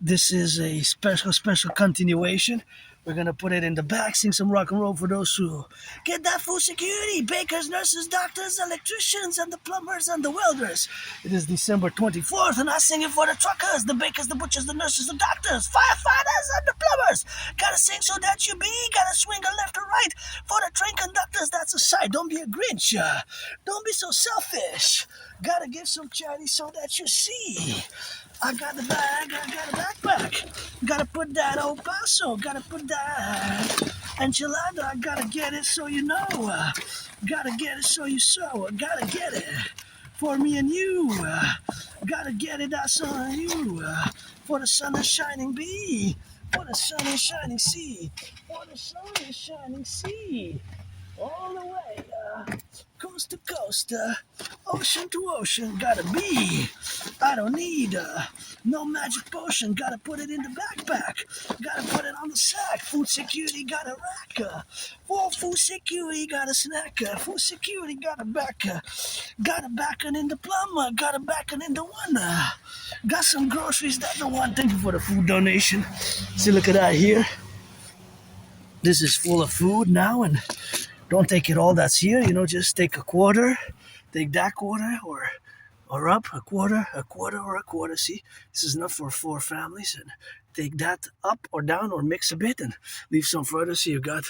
This is a special continuation. We're gonna put it in the back, sing some rock and roll for those who get that food security. Bakers, nurses, doctors, electricians, and the plumbers and the welders. It is December 24th, and I sing it for the truckers, the bakers, the butchers, the nurses, the doctors, firefighters, and the plumbers. Gotta sing so that you be, gotta swing a left or right. For the train conductors, that's a sight. Don't be a Grinch. Don't be so selfish. Gotta give some charity so that you see. I got the bag, I got a backpack. Gotta put that old paso, gotta put that enchilada. I gotta get it so you know. Gotta get it so you sow. Gotta get it for me and you. Gotta get it, that's on you. For the sun is shining bee. For the sun is shining sea. For the sun is shining sea. All the way, coast to coast, ocean to ocean, gotta be. I don't need no magic potion, gotta put it in the backpack, gotta put it on the sack. Food security got a rack, for food security got a snack, food security got a back, got a backing in the plumber, got a backing in the one. Got some groceries that the one. Thank you for the food donation. See, look at that here. This is full of food now, and don't take it all that's here, just take a quarter, take that quarter, or up a quarter, or a quarter. See, this is enough for 4 families, and take that up or down or mix a bit and leave some further. See, you got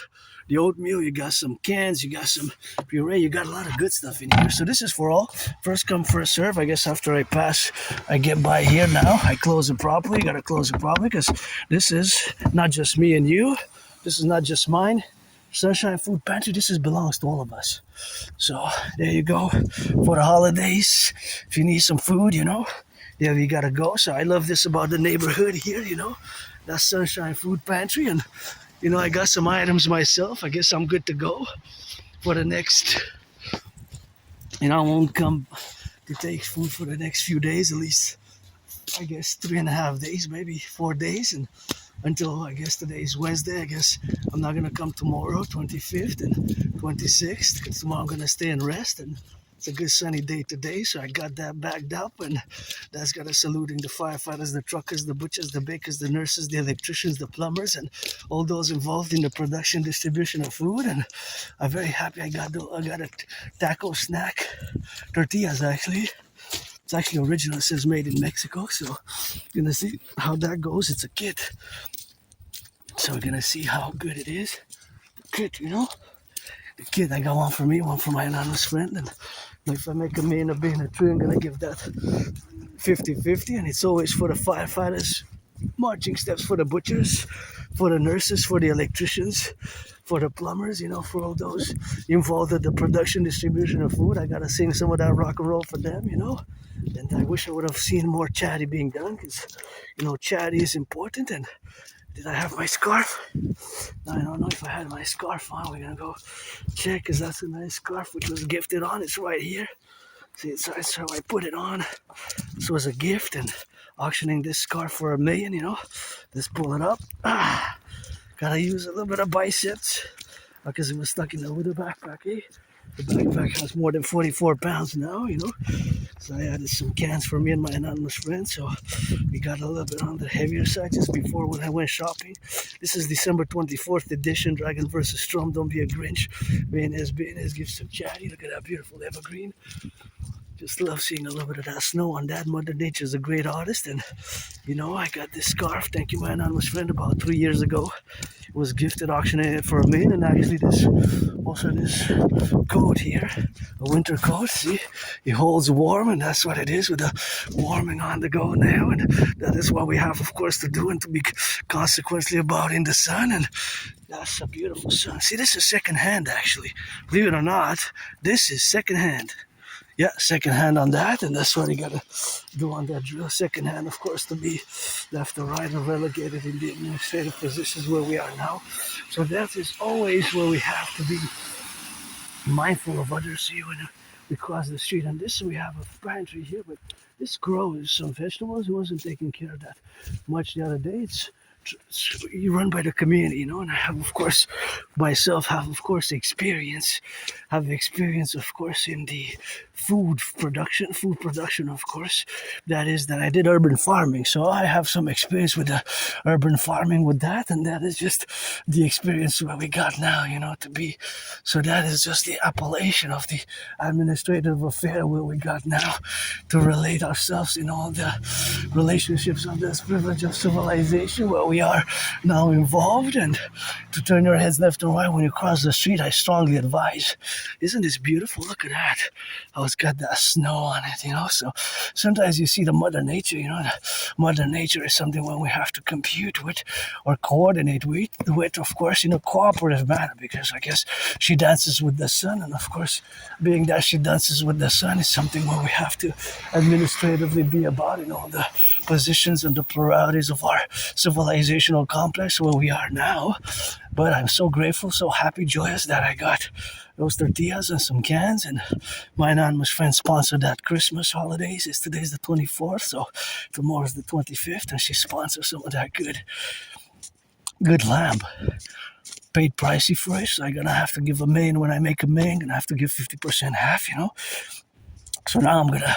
the oatmeal, you got some cans, you got some puree, you got a lot of good stuff in here. So this is for all. First come, first serve. I guess after I pass, I get by here now. I close it properly. Gotta close it properly because this is not just me and you. This is not just mine. Sunshine Food Pantry, this belongs to all of us. So there you go for the holidays. If you need some food, there you gotta go. So I love this about the neighborhood here, That's Sunshine Food Pantry, and I got some items myself. I guess I'm good to go for the next. I won't come to take food for the next few days, at least I guess 3.5 days, maybe 4 days, and until I guess today is Wednesday. I guess I'm not gonna come tomorrow, 25th and 26th, because tomorrow I'm gonna stay and rest. And it's a good sunny day today, so I got that bagged up, and that's got us saluting the firefighters, the truckers, the butchers, the bakers, the nurses, the electricians, the plumbers, and all those involved in the production, distribution of food. And I'm very happy I got a taco snack, tortillas actually. It's actually original. It says made in Mexico, so you're gonna see how that goes. It's a kit, so we're gonna see how good it is. The kit, the kit. I got one for me, one for my anonymous friend, and if I make a million of being a tree, I'm gonna give that 50-50, and it's always for the firefighters, marching steps for the butchers, for the nurses, for the electricians, for the plumbers, for all those involved in the production, distribution of food. I gotta sing some of that rock and roll for them, And I wish I would have seen more charity being done, because, charity is important. And did I have my scarf? I don't know if I had my scarf on. We're gonna go check, because that's a nice scarf which was gifted on. It's right here. See, so I put it on. This was a gift, and auctioning this scarf for $1 million, Let's pull it up. Gotta use a little bit of biceps because it was stuck in the backpack, eh? The backpack has more than 44 pounds now, So I added some cans for me and my anonymous friend. So we got a little bit on the heavier side just before when I went shopping. This is December 24th edition, Dragon vs. Strom. Don't be a Grinch. BNS gives some charity. Look at that beautiful evergreen. Just love seeing a little bit of that snow on that. Mother Nature is a great artist, and I got this scarf. Thank you, my anonymous friend. About 3 years ago, it was gifted, auctioning it for $1 million. And actually, this coat here, a winter coat. See, it holds warm, and that's what it is with the warming on the go now. And that is what we have, of course, to do and to be consequently about in the sun. And that's a beautiful sun. See, this is secondhand, actually. Believe it or not, this is secondhand. Yeah, second hand on that, and that's what you gotta do on that drill. Second hand, of course, to be left or right and relegated in the administrative positions where we are now. So that is always where we have to be mindful of others. See, when we cross the street, and this we have a pantry here, but this grows some vegetables. He wasn't taking care of that much the other day. It's you run by the community, and I have, of course, myself have, of course, experience, of course, in the food production, of course. That is that I did urban farming, so I have some experience with the urban farming with that, and that is just the experience where we got now, to be. So that is just the appellation of the administrative affair where we got now to relate ourselves in all the relationships of this privilege of civilization where we are now involved. And to turn your heads left and right when you cross the street, I strongly advise. Isn't this beautiful? Look at that. Oh, it's got that snow on it, so sometimes you see the mother nature, the mother nature is something when we have to compute with or coordinate with of course, in a cooperative manner, because I guess she dances with the sun, and of course, being that she dances with the sun is something where we have to administratively be about, the positions and the pluralities of our civilizational complex where we are now. But I'm so grateful, so happy, joyous that I got those tortillas and some cans, and my anonymous friend sponsored that Christmas holidays. Today's the 24th, so tomorrow's the 25th, and she sponsors some of that good lamb. Paid pricey for it, so I'm gonna have to give $1 million when I make $1 million. Gonna have to give 50% half, So now I'm gonna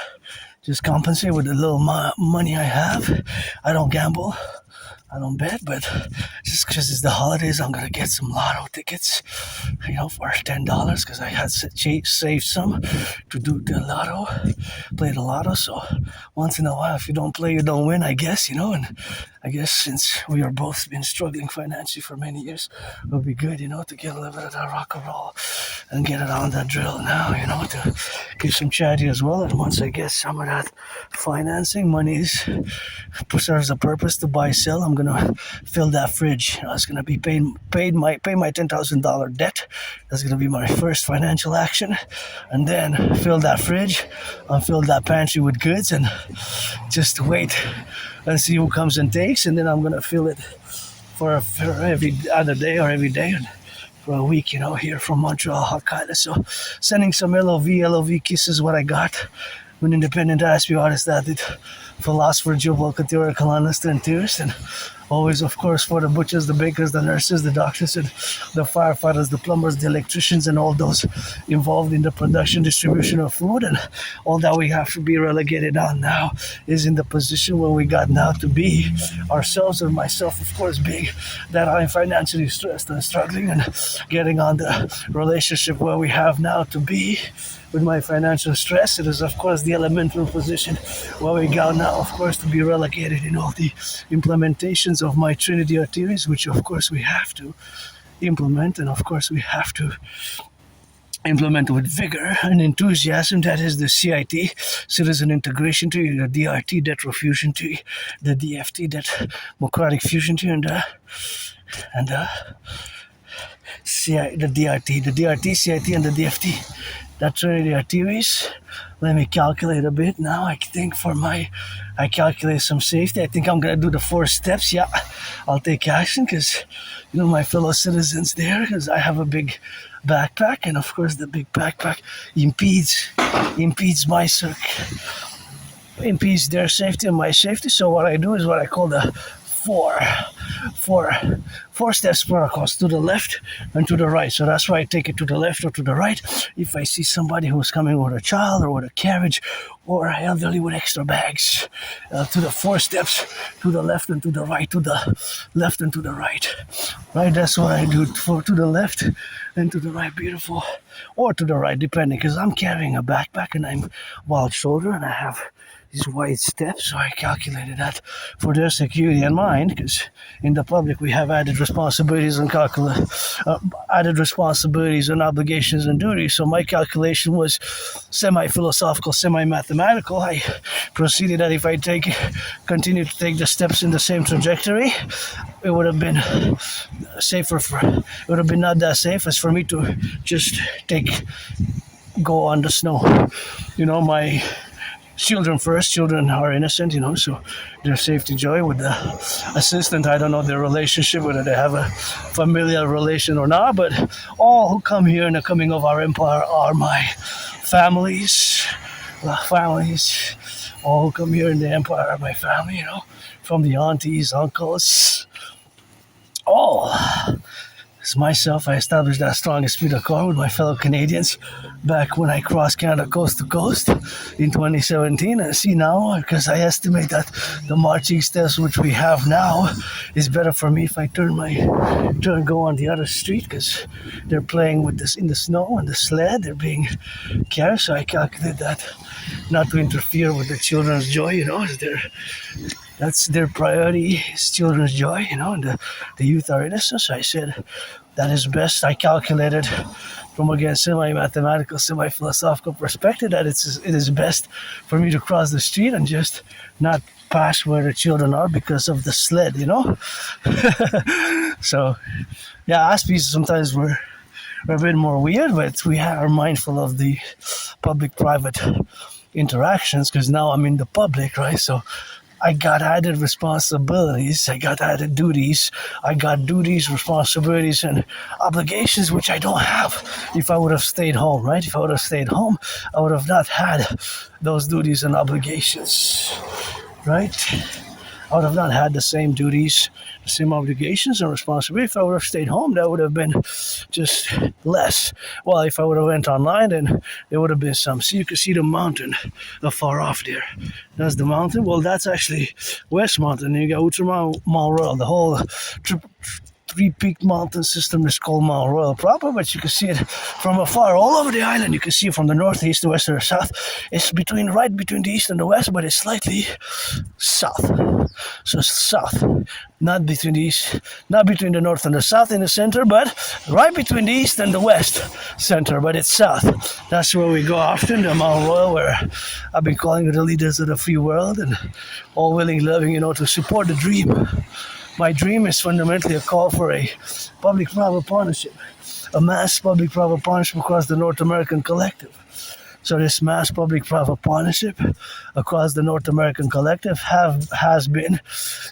just compensate with the little money I have. I don't gamble, I don't bet, but just because it's the holidays, I'm gonna get some lotto tickets, for $10 because I had saved some to do the lotto, play the lotto. So once in a while, if you don't play, you don't win, I guess, and I guess since we are both been struggling financially for many years, it would be good, to get a little bit of that rock and roll and get it on that drill now, to give some charity as well. And once I get some of that financing money serves a purpose to buy, sell, I'm gonna fill that fridge. It's gonna be pay my $10,000 debt. That's gonna be my first financial action, and then fill that fridge and fill that pantry with goods, and just wait and see who comes and takes. And then I'm gonna fill it for every other day or every day, and for a week, here from Montreal, Hokkaido. So sending some LOV kisses, what I got. An independent Aspiesque artist, athlete, philosopher, geopolitical couture, colonist, and tourist, and always, of course, for the butchers, the bakers, the nurses, the doctors, and the firefighters, the plumbers, the electricians, and all those involved in the production, distribution of food, and all that we have to be relegated on now is in the position where we got now to be ourselves, and myself, of course, being that I'm financially stressed and struggling, and getting on the relationship where we have now to be with my financial stress. It is, of course, the elemental position where we go now, of course, to be relegated in all the implementations of my Trinity or theories, which, of course, we have to implement, and, of course, we have to implement with vigor and enthusiasm. That is the CIT, Citizen Integration Theory, the DRT, Debt Refusion Theory, the DFT, Debt Democratic Fusion Theory, and the DRT, CIT, and the DFT. That Trinity are theories. Let me calculate a bit now. I think I calculate some safety. I think I'm going to do the 4 steps. Yeah, I'll take action because, my fellow citizens there, because I have a big backpack, and of course the big backpack impedes their safety and my safety. So what I do is what I call the four steps protocols, to the left and to the right. So that's why I take it to the left or to the right. If I see somebody who's coming with a child or with a carriage or elderly with extra bags, to the 4 steps, to the left and to the right, to the left and to the right. Right, that's what I do, to the left and to the right, beautiful. Or to the right, depending, because I'm carrying a backpack and I'm wide shoulder and I have these wide steps, so I calculated that for their security and mine, because in the public we have added responsibilities and obligations and duties. So my calculation was semi-philosophical, semi-mathematical. I proceeded that if I continue to take the steps in the same trajectory, it would have been it would have been not that safe as for me to just go on the snow. My children first. Children are innocent, so their safety joy with the assistant. I don't know their relationship, whether they have a familial relation or not, but all who come here in the coming of our empire are my families. All who come here in the empire are my family, from the aunties, uncles, all. myself, I established that strongest speed accord with my fellow Canadians back when I crossed Canada coast to coast in 2017. And see now, because I estimate that the marching steps which we have now is better for me if I go on the other street, because they're playing with this in the snow and the sled. They're being carried, so I calculated that not to interfere with the children's joy. That's their priority, is children's joy, and the youth are innocent. So I said that is best. I calculated from, again, semi-mathematical, semi-philosophical perspective that it is best for me to cross the street and just not pass where the children are because of the sled, So, yeah, Aspiesque sometimes we're a bit more weird, but we are mindful of the public-private interactions, because now I'm in the public, right? So I got added responsibilities, I got added duties, I got duties, responsibilities, and obligations which I don't have if I would have stayed home, right? If I would have stayed home, I would have not had those duties and obligations, right? I would have not had the same duties, the same obligations and responsibilities. If I would have stayed home, that would have been just less. Well, if I would have went online, then there would have been some. See, you can see the mountain far off there. That's the mountain. Well, that's actually West Mountain. You got Outre Mont Royal. The whole three-peak mountain system is called Mount Royal proper, but you can see it from afar all over the island. You can see it from the northeast, the west, or the south. It's right between the east and the west, but it's slightly south. So south, not between the east, not between the north and the south in the center, but right between the east and the west center, but it's south. That's where we go often, the Mount Royal, where I've been calling it the leaders of the free world and all willing, loving, to support the dream. My dream is fundamentally a call for a public-private partnership, a mass public-private partnership across the North American Collective. So this mass public-private partnership across the North American Collective has been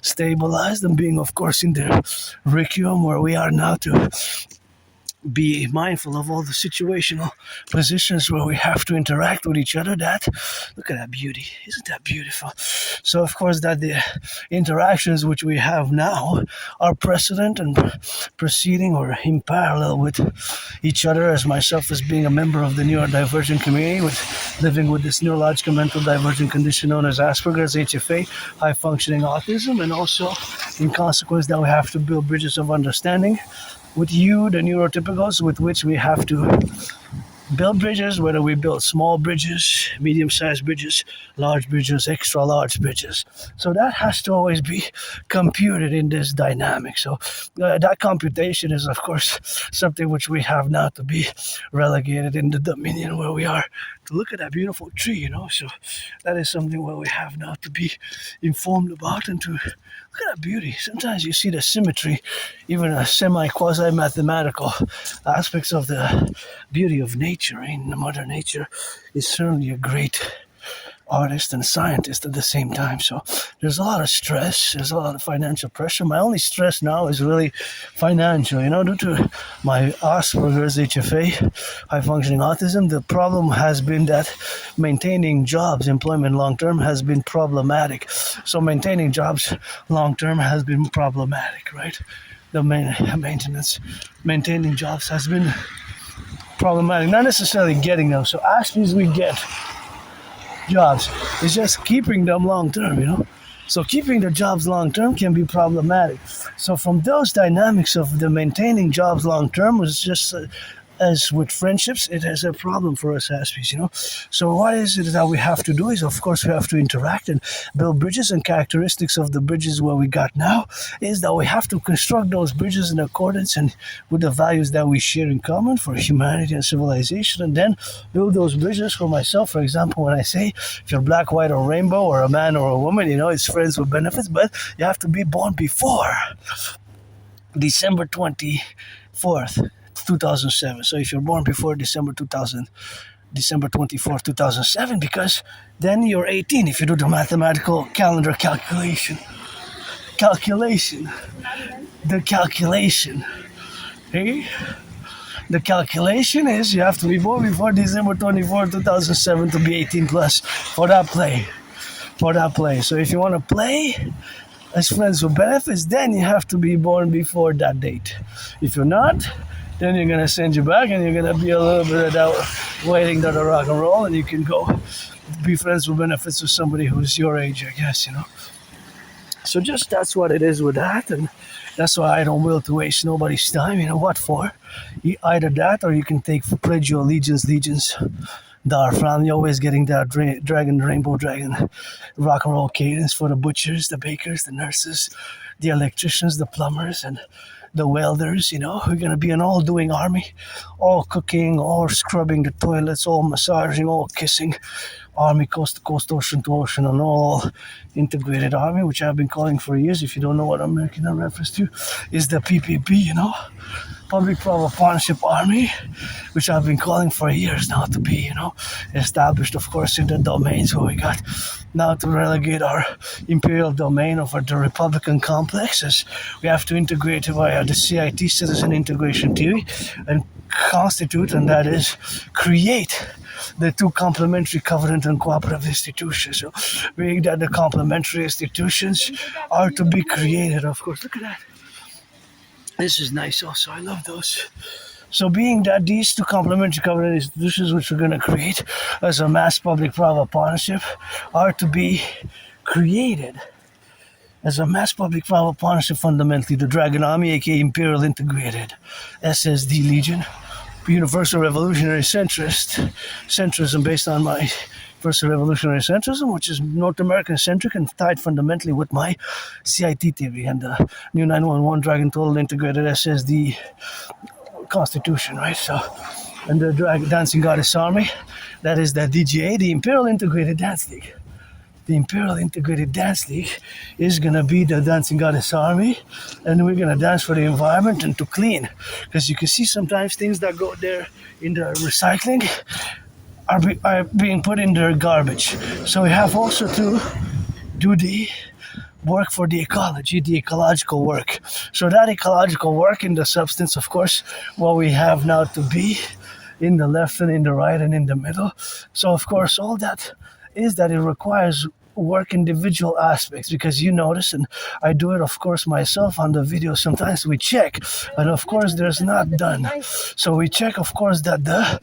stabilized and being, of course, in the curriculum where we are now to be mindful of all the situational positions where we have to interact with each other. Look at that beauty. Isn't that beautiful? So, of course, that the interactions which we have now are precedent and proceeding or in parallel with each other, as myself as being a member of the neurodivergent community, with living with this neurological mental divergent condition known as Asperger's, HFA, high-functioning autism, and also, in consequence, that we have to build bridges of understanding with you, the neurotypicals, with which we have to build bridges, whether we build small bridges, medium-sized bridges, large bridges, extra-large bridges. So that has to always be computed in this dynamic. So that computation is, of course, something which we have now to be relegated in the dominion where we are. To look at that beautiful tree, so that is something where we have now to be informed about and to look at that beauty. Sometimes you see the symmetry, even a semi-quasi-mathematical aspects of the beauty of nature. In Mother Nature is certainly a great artist and scientist at the same time. So there's a lot of stress, there's a lot of financial pressure. My only stress now is really financial, due to my Asperger's, HFA, high-functioning autism. The problem has been that maintaining jobs, employment long-term, has been problematic. So maintaining jobs long-term has been problematic, right? The maintaining jobs has been problematic, not necessarily getting them. So as we get jobs, it's just keeping them long term, So keeping the jobs long term can be problematic. So from those dynamics of the maintaining jobs long term was just as with friendships, it is a problem for us Aspies, So what is it that we have to do is, of course, we have to interact and build bridges, and characteristics of the bridges where we got now is that we have to construct those bridges in accordance and with the values that we share in common for humanity and civilization, and then build those bridges. For myself, for example, when I say if you're black, white, or rainbow, or a man or a woman, it's friends with benefits, but you have to be born before December 24th. 2007. So if you're born before December 24th, 2007, because then you're 18 if you do the mathematical calendar calculation. Hey? The calculation is you have to be born before December 24th, 2007 to be 18 plus for that play. So if you want to play, as friends with benefits, then you have to be born before that date. If you're not, then you're gonna send you back, and you're gonna be a little bit of that waiting to the rock and roll, and you can go be friends with benefits with somebody who's your age, I guess, you know. So just that's what it is with that, and that's why I don't will to waste nobody's time. You know what for? Either that, or you can take pledge your legions. Darfran, you're always getting that rainbow dragon, rock and roll cadence for the butchers, the bakers, the nurses, the electricians, the plumbers, and the welders. You know, we're gonna be an all-doing army, all cooking, all scrubbing the toilets, all massaging, all kissing. Army coast to coast, ocean to ocean, and all integrated army, which I've been calling for years. If you don't know what American in reference to, is the PPP, you know, Public-Private Partnership Army, which I've been calling for years now to be, you know, established, of course, in the domains where we got now to relegate our imperial domain over the Republican complexes. We have to integrate via the CIT, Citizen Integration Theory, and constitute, and that is create the two complementary covenant and cooperative institutions. So being that the complementary institutions are to be created, of course. Look at that. This is nice also. I love those. So being that these two complementary covenant institutions, which we're going to create as a mass public-private partnership, are to be created as a mass public-private partnership, fundamentally the Dragon Army, aka Imperial Integrated SSD Legion, Universal Revolutionary centrism based on my Universal Revolutionary centrism, which is North American centric and tied fundamentally with my CIT theory and the new 911 Dragon Total Integrated SSD Constitution, right? So, and the Dancing Goddess Army, that is the DGA, the Imperial Integrated Dance League. The Imperial Integrated Dance League is going to be the Dancing Goddess Army, and we're going to dance for the environment and to clean. Because you can see sometimes things that go there in the recycling are being put in their garbage. So we have also to do the work for the ecology, the ecological work. So that ecological work in the substance, of course, what we have now to be in the left and in the right and in the middle. So, of course, all that is that it requires work individual aspects, because you notice, and I do it of course myself on the video, sometimes we check, and of course there's not done. So we check, of course, that the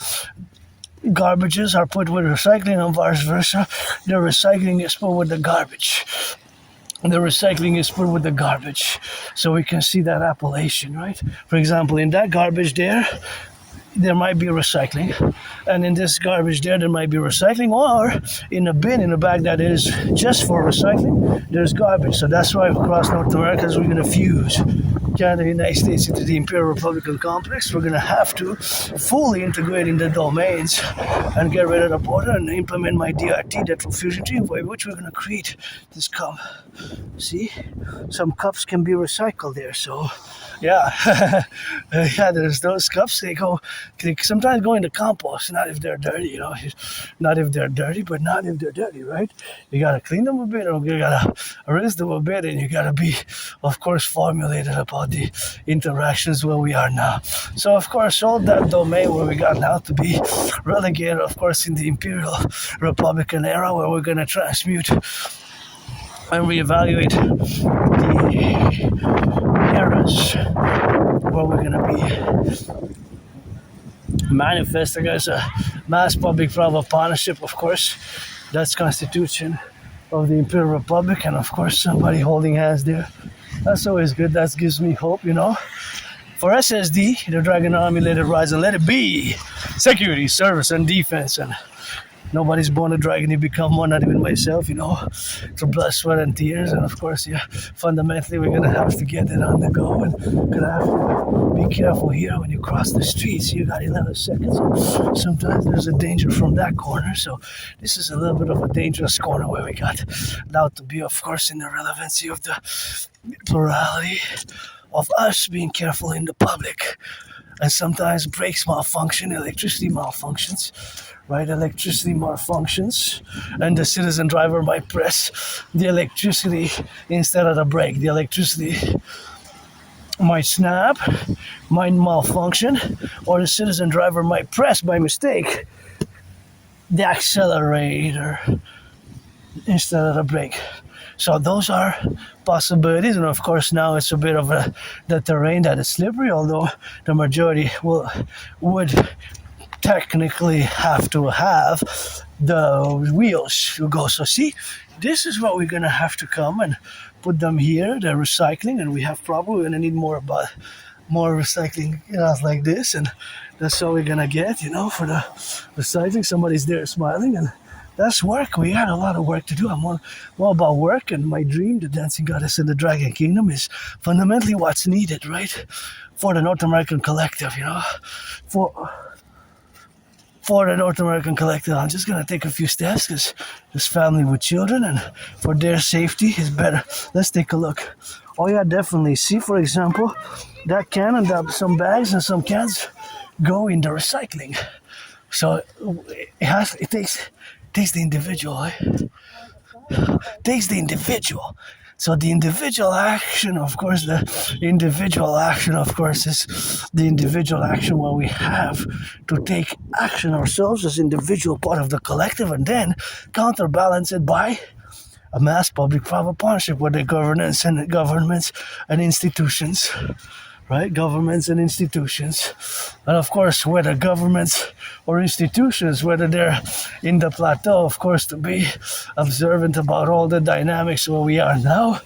garbages are put with recycling and vice versa. The recycling is put with the garbage. The recycling is put with the garbage. So we can see that appellation, right? For example, in that garbage there might be recycling, and in this garbage there might be recycling, or in a bin, in a bag that is just for recycling, there's garbage. So that's why across North America we're going to fuse Canada, United States into the Imperial Republican complex. We're going to have to fully integrate in the domains and get rid of the border and implement my DRT, Detrol Fusion Team, by which we're going to create this cup. See, some cups can be recycled there, so yeah. Yeah, there's those cups, they sometimes go into compost, not if they're dirty, you know, not if they're dirty, but not if they're dirty, right? You gotta clean them a bit, or you gotta rinse them a bit, and you gotta be, of course, formulated about the interactions where we are now. So, of course, all that domain where we got now to be relegated, of course, in the Imperial Republican era, where we're gonna transmute and reevaluate the eras where we're going to be manifesting as a mass public-private partnership, of course. That's Constitution of the Imperial Republic, and of course somebody holding hands there. That's always good. That gives me hope, you know. For SSD, the Dragon Army, let it rise and let it be. Security, service, and defense, and nobody's born a dragon, you become one, not even myself, you know, through blood, sweat, and tears. And of course, yeah, fundamentally, we're gonna have to get it on the go, and gonna have to be careful here when you cross the streets. You got 11 seconds. Sometimes there's a danger from that corner, so this is a little bit of a dangerous corner where we got allowed to be, of course, in the relevancy of the plurality of us being careful in the public. And sometimes brakes malfunction, electricity malfunctions, right? Electricity malfunctions, and the citizen driver might press the electricity instead of the brake. The electricity might snap, might malfunction, or the citizen driver might press by mistake the accelerator instead of the brake. So those are possibilities, and of course now it's a bit of the terrain that is slippery. Although the majority would technically have to have the wheels to go. So see, this is what we're gonna have to come and put them here. They're recycling, and we have probably gonna need more recycling, like this, and that's all we're gonna get, for the recycling. Somebody's there smiling, and that's work. We had a lot of work to do. I'm all about work, and my dream, the dancing goddess in the Dragon Kingdom, is fundamentally what's needed, right, for the North American collective, for the North American collective. I'm just gonna take a few steps because this family with children, and for their safety is better. Let's take a look. Oh yeah, definitely. See, for example, that can and some bags and some cans go in the recycling. So it takes the individual. Takes the individual. So the individual action, of course, is the individual action where we have to take action ourselves as individual part of the collective, and then counterbalance it by a mass public-private partnership with the governments and institutions, right? Governments and institutions. And of course, whether governments or institutions, whether they're in the plateau, of course, to be observant about all the dynamics where we are now,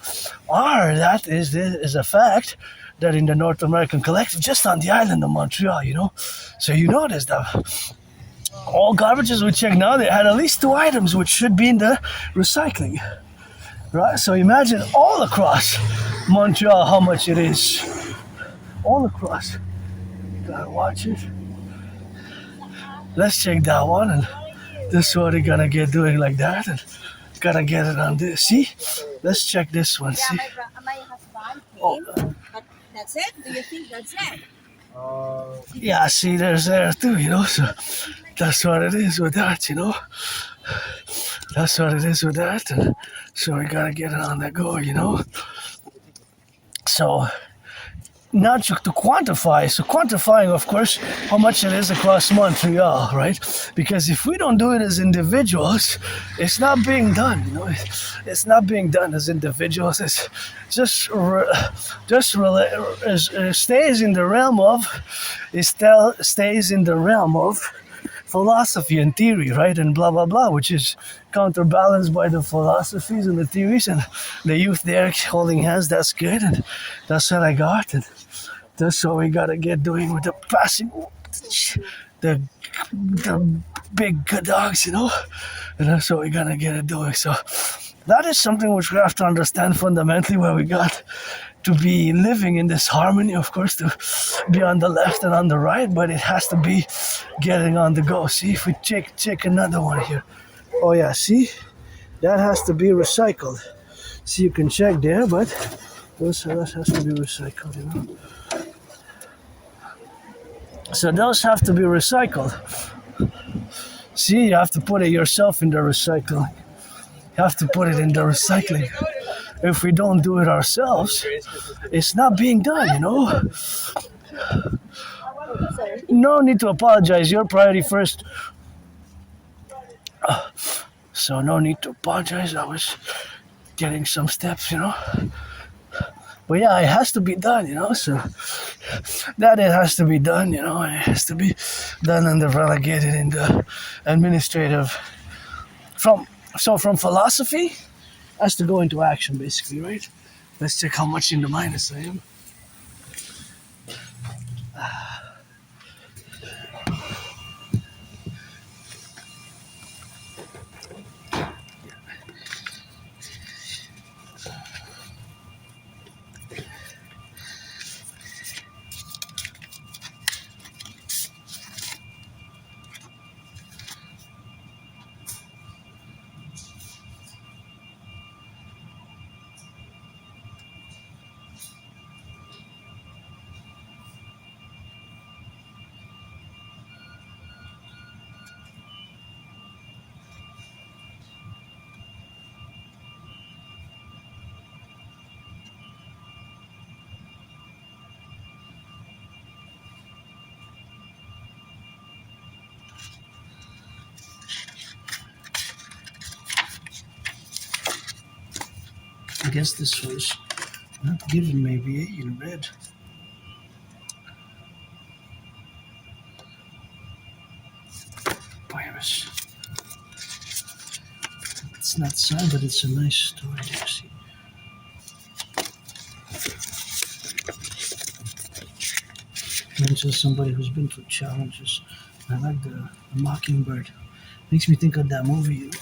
or that is a fact that in the North American collective, just on the island of Montreal, so you notice that all garbages we check now, they had at least 2 items which should be in the recycling, right? So imagine all across Montreal how much it is. All across. Gotta watch it. Let's check that one, and this is what they're gonna get doing like that, and gotta get it on this. See? Let's check this one. See? My husband came, but that's it. Do you think that's it? Yeah, see, there's there too, so that's what it is with that, That's what it is with that, and so we gotta get it on the go, So, not to quantify, so quantifying, of course, how much it is across Montreal, right? Because if we don't do it as individuals, it's not being done, It's not being done as individuals. It's just stays in the realm of philosophy and theory, right? And blah, blah, blah, which is counterbalanced by the philosophies and the theories, and the youth there holding hands. That's good, and that's what I got, and that's what we gotta get doing with the passing, the big dogs, and that's what we gotta get it doing. So that is something which we have to understand fundamentally, where we got to be living in this harmony, of course, to be on the left and on the right, but it has to be getting on the go. See, if we check another one here. Oh yeah, see? That has to be recycled. See, you can check there, but that has to be recycled, So those have to be recycled. See, you have to put it yourself in the recycling. You have to put it in the recycling. If we don't do it ourselves, it's not being done, No need to apologize. Your priority first. So no need to apologize. I was getting some steps, But yeah, it has to be done, So that it has to be done, It has to be done and relegated in the administrative. From philosophy, has to go into action, basically, right? Let's check how much in the minus I am. guess this was not given, maybe in red. Virus. It's not signed, but it's a nice story there, see. Mentions somebody who's been through challenges. I like the Mockingbird. Makes me think of that movie, you know?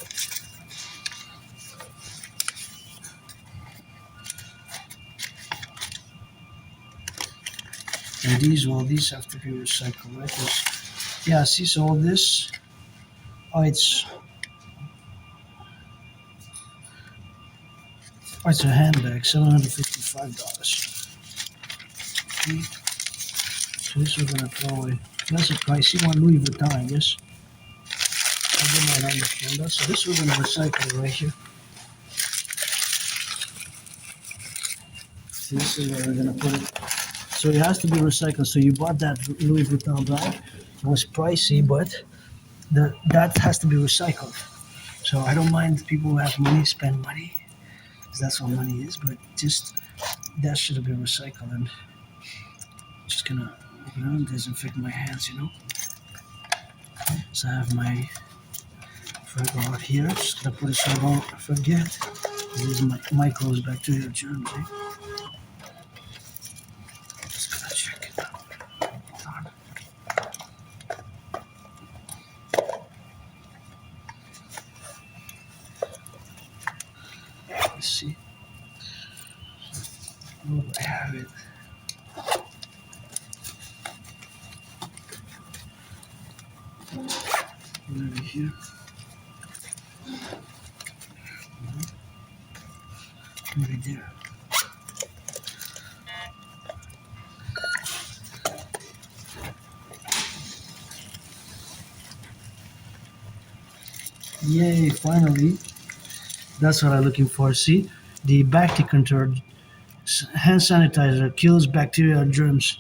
And these have to be recycled, right? Yeah, see, so all this, it's a handbag, $755. Okay. So this we're gonna throw away. That's a pricey one, Louis Vuitton, I guess. I might understand that. So this we're gonna recycle right here. So this is where we're gonna put it. So it has to be recycled. So you bought that Louis Vuitton bag. It was pricey, but that has to be recycled. So I don't mind people who have money spend money, because that's what money is. But just that should have been recycled. And just gonna, disinfect my hands, you know. So I have my Virgo out here. Just gonna put it so I don't forget. These are microbes, bacteria, germs. Eh? Just gonna check it out. Hold on. Let's see. Oh, I have it. Over here. Right there. Yay, finally. That's what I'm looking for. See? The Bacticontur hand sanitizer kills bacteria and germs.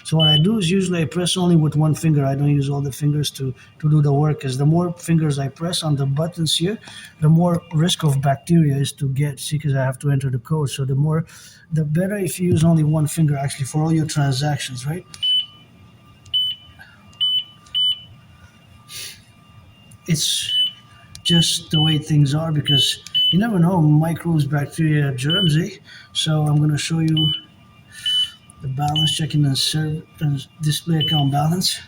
So what I do is usually I press only with one finger. I don't use all the fingers to do the work, because the more fingers I press on the buttons here, the more risk of bacteria is to get, see, because I have to enter the code. So the better if you use only one finger actually for all your transactions, right? It's just the way things are, because you never know, microbes, bacteria, germs, eh? So I'm going to show you the balance, checking and display account balance.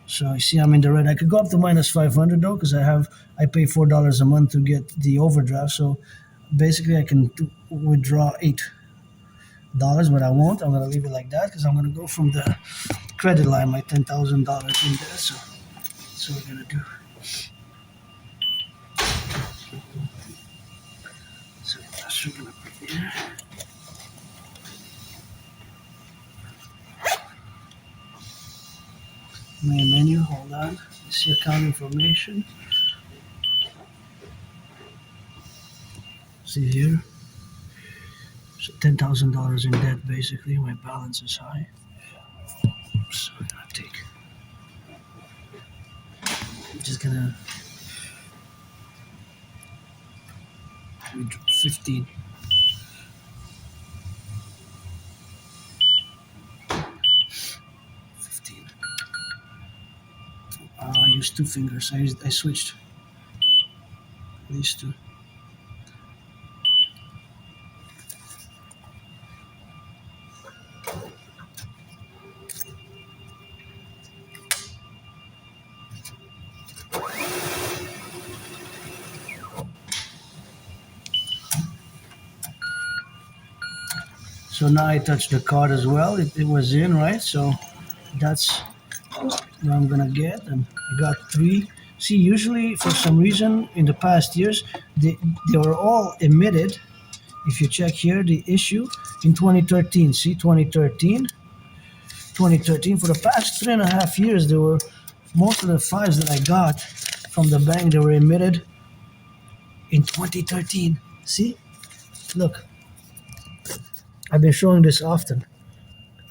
So you see I'm in the red. I could go up to minus 500 though, because I pay $4 a month to get the overdraft. So basically I can withdraw $8, but I won't. I'm gonna leave it like that, because I'm gonna go from the credit line, my $10,000 in there. So that's what we're gonna do. So that's what we're gonna put here. Main menu, hold on. You see account information. See here. So $10,000 in debt basically. My balance is high. So we're gonna take. I'm just gonna 15. I used two fingers. I switched these two. So now I touch the card as well. It was in, right? So that's what I'm gonna get, and I got 3. See, usually for some reason in the past years they were all emitted. If you check here, the issue in 2013. See, 2013 for the past 3.5 years, there were most of the 5s that I got from the bank, they were emitted in 2013. See, look, I've been showing this often.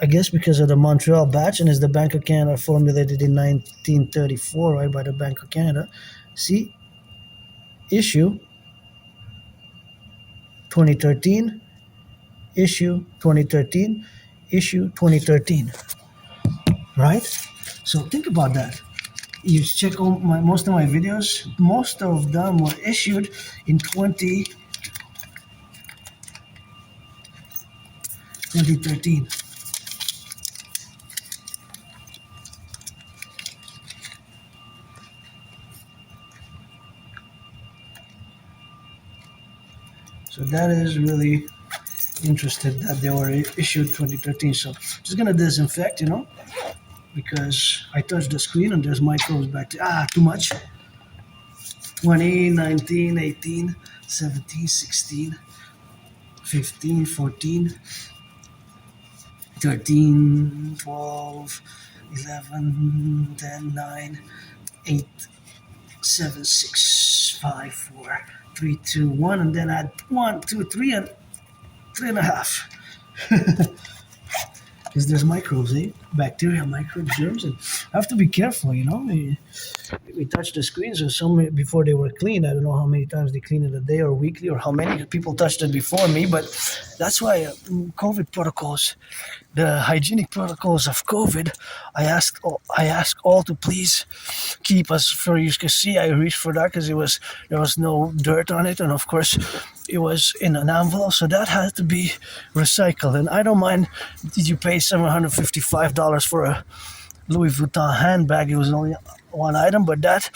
I guess because of the Montreal batch, and as the Bank of Canada formulated in 1934, right, by the Bank of Canada. See, issue 2013, issue 2013, issue 2013. Right? So think about that. You check most of my videos, most of them were issued in 2013. So that is really interesting that they were issued 2013. So just gonna disinfect, because I touched the screen and there's microbes back there. Too much. 20, 19, 18, 17, 16, 15, 14, 13, 12, 11, 10, 9, 8, 7, 6, 5, 4, 3, 2, 1, and then add 1, 2, 3, and 3.5. Because there's microbes, bacteria, microbes, germs, and I have to be careful, we touch the screens, or some before they were cleaned. I don't know how many times they clean it a day or weekly, or how many people touched it before me, but that's why COVID protocols, the hygienic protocols of COVID, I ask all to please keep, as for you can see, I reached for that because there was no dirt on it, and of course it was in an envelope, so that had to be recycled. And I don't mind, did you pay $755 for a Louis Vuitton handbag? It was only one item, but that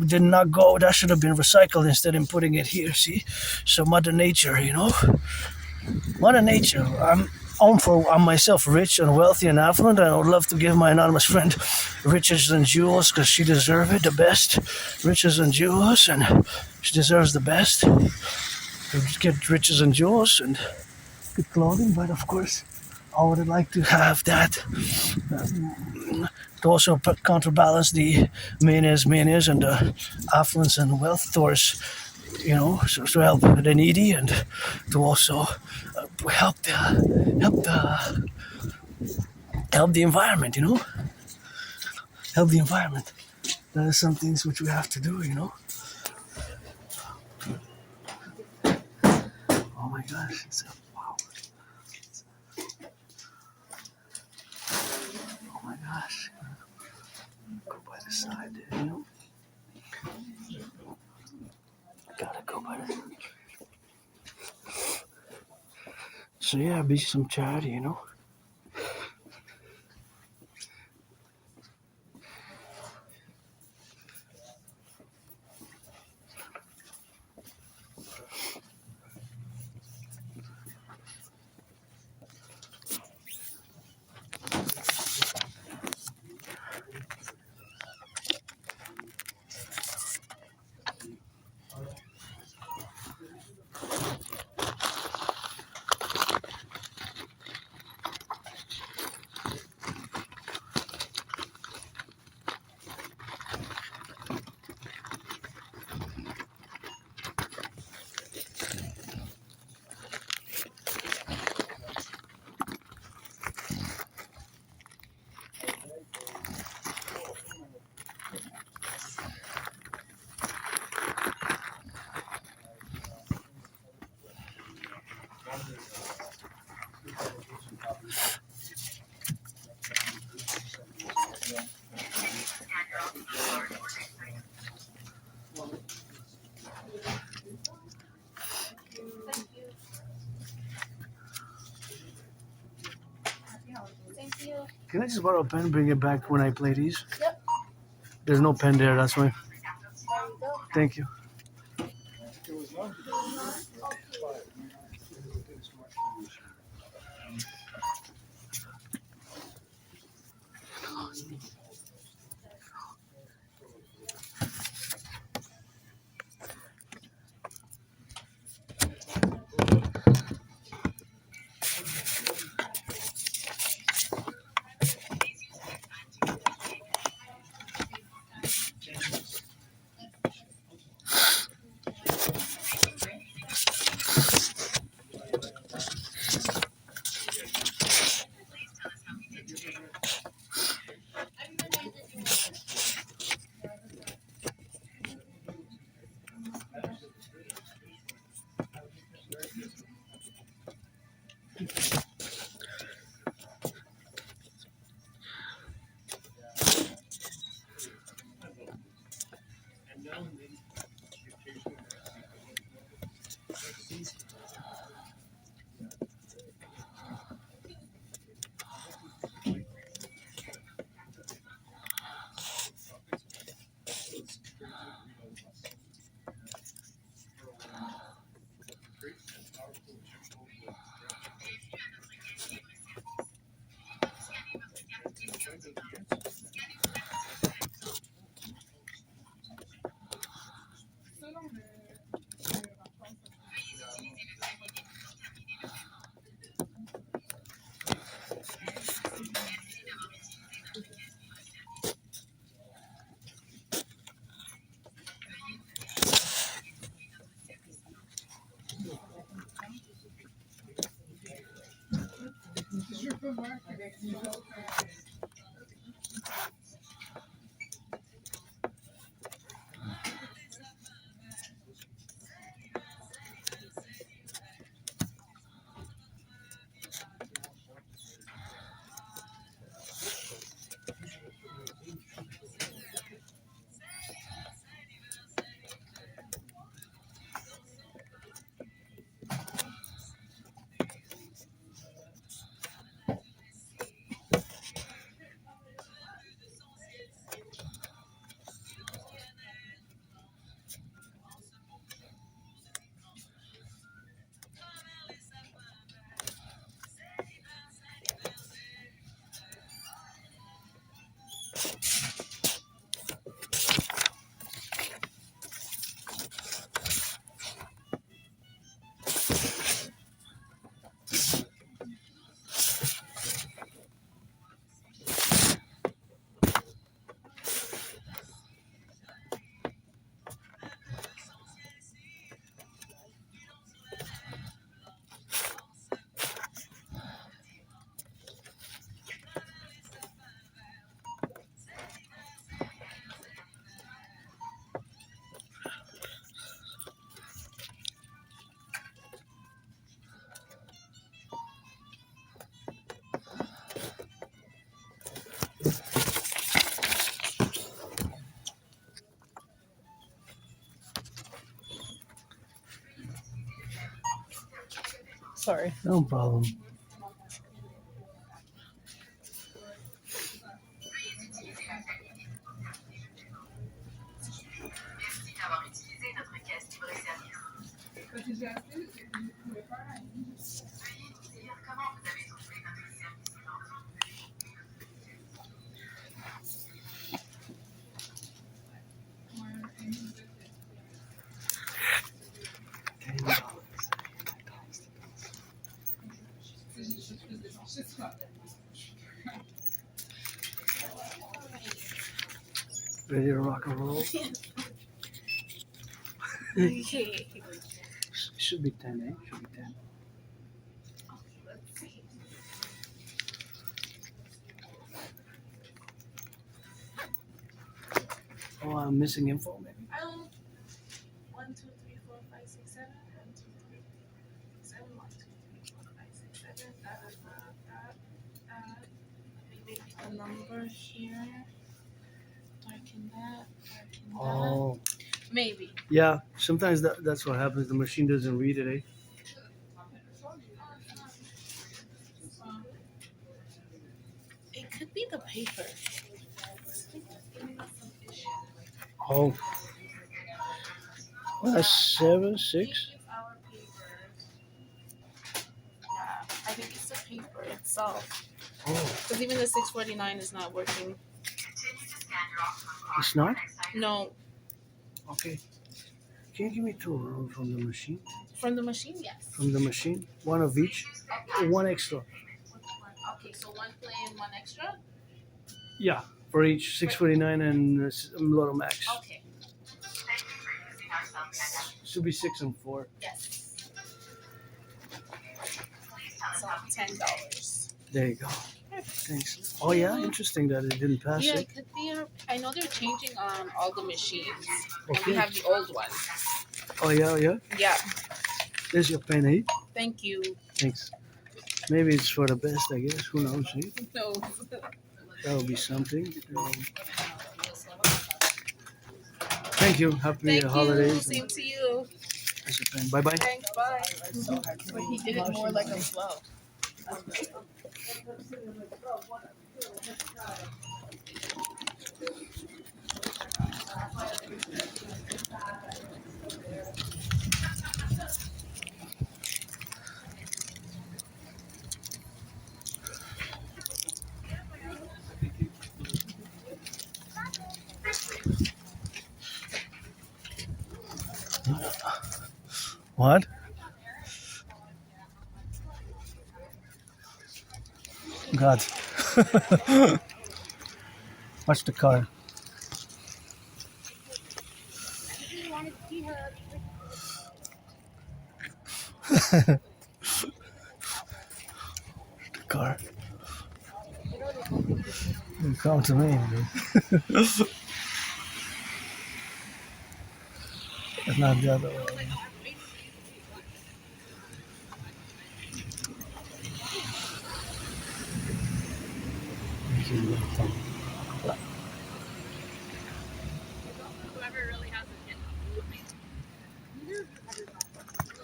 did not go. That should have been recycled instead of putting it here. See, so Mother Nature, Mother Nature. I'm myself rich and wealthy and affluent, and I would love to give my anonymous friend riches and jewels because she deserves it, the best riches and jewels, and she deserves the best to get riches and jewels and good clothing. But of course, I would like to have that to also counterbalance the menace and the affluence and wealth towards, so to help the needy, and to also help the environment, help the environment. That is some things which we have to do, Oh my gosh, wow. Oh my gosh. Go by the side, Gotta go by the. So yeah, be some charity, Thank you. Can I just borrow a pen and bring it back when I play these? Yep. There's no pen there, that's why. There you go. Thank you. Sorry. No problem. Ready to rock and roll? Okay. Should be 10, eh? Should be 10. Let's see. Oh, I'm missing info, maybe. 1, 2, 3, 4, 5, 6, 7. 1, 2, 3, 7. 1, 2, 3, 4, 5, 6, 7. Let me make a number here. Darken that. Darken that. Oh, Maybe. yeah. Sometimes that's what happens. The machine doesn't read it, eh? It could be the paper. Oh. Well, that's 7, 6. Our paper. Yeah, I think it's the paper itself. Oh, Because even the 649 is not working. it's not? No. Okay. Can you give me 2 from the machine? From the machine, yes. From the machine? One of each? Or one extra? Okay, so 1 plain, 1 extra? Yeah, for each 649 and Lotto Max. Okay. Should be 6 and 4. Yes. So $10. There you go. Thanks. Oh yeah, interesting that it didn't pass Yeah, it. it could be. I know they're changing on all the machines. And Okay. we have the old one. Oh yeah, yeah. Yeah. There's your pen, eh? Thank you. Thanks. Maybe it's for the best, I guess. Who knows? Eh? No. That would be something. Thank you. Happy Thank you. holidays. Same to you. Bye bye. Thanks. Bye. But he did it more like a flow. What? God. Watch the car. The car. You come to me. It's not the other way. Whoever really has a kid.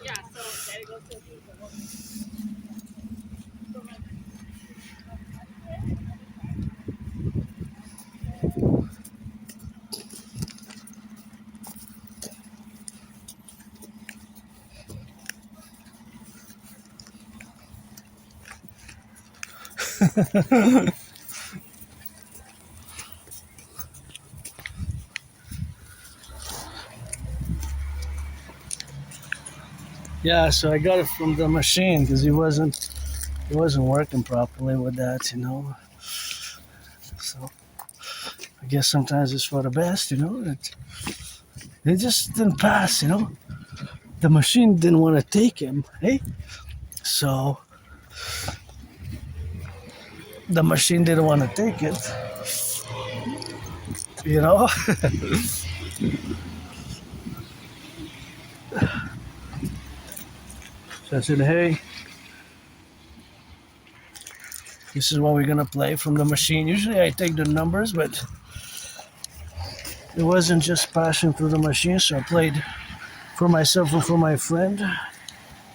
Yeah, so there goes to Yeah, so I got it from the machine because it wasn't working properly with that, you know. So I guess sometimes it's for the best, you know. It just didn't pass, you know. The machine didn't want to take him, hey? So the machine didn't want to take it, you know. So I said, hey, this is what we're gonna play from the machine. Usually I take the numbers, but it wasn't just passing through the machine, so I played for myself and for my friend.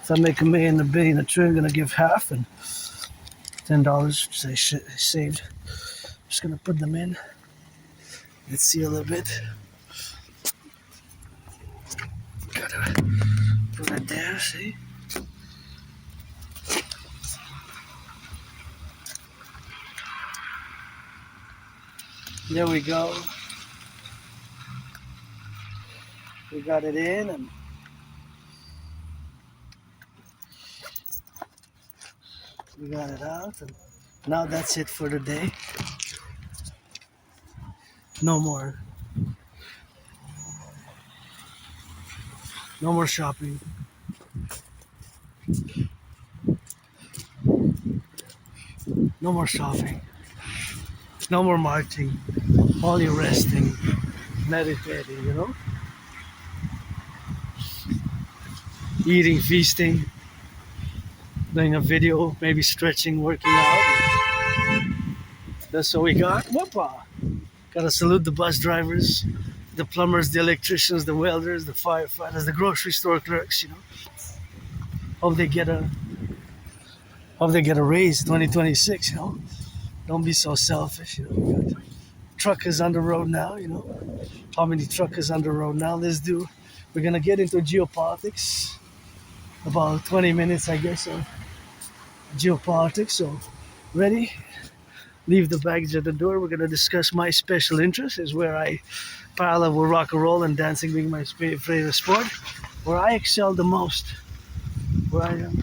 If I make $1 million, $1 billion, $1 trillion, I'm gonna give half and $10 I saved. Just gonna put them in. Let's see a little bit. Gotta put it there, see? There we go. We got it in and we got it out. And now that's it for the day. No more. No more shopping. No more shopping. No more marching. Only resting, meditating, you know? Eating, feasting, doing a video, maybe stretching, working out. That's what we got. Whoopa! Gotta salute the bus drivers, the plumbers, the electricians, the welders, the firefighters, the grocery store clerks, you know. Hope they get a raise 2026, you know. Don't be so selfish, you know. We got truckers on the road now, you know. How many truckers on the road now? We're gonna get into geopolitics. About 20 minutes, I guess, of geopolitics. So, ready? Leave the baggage at the door. We're gonna discuss my special interest, is where I parallel with rock and roll and dancing being my favorite sport, where I excel the most, where I am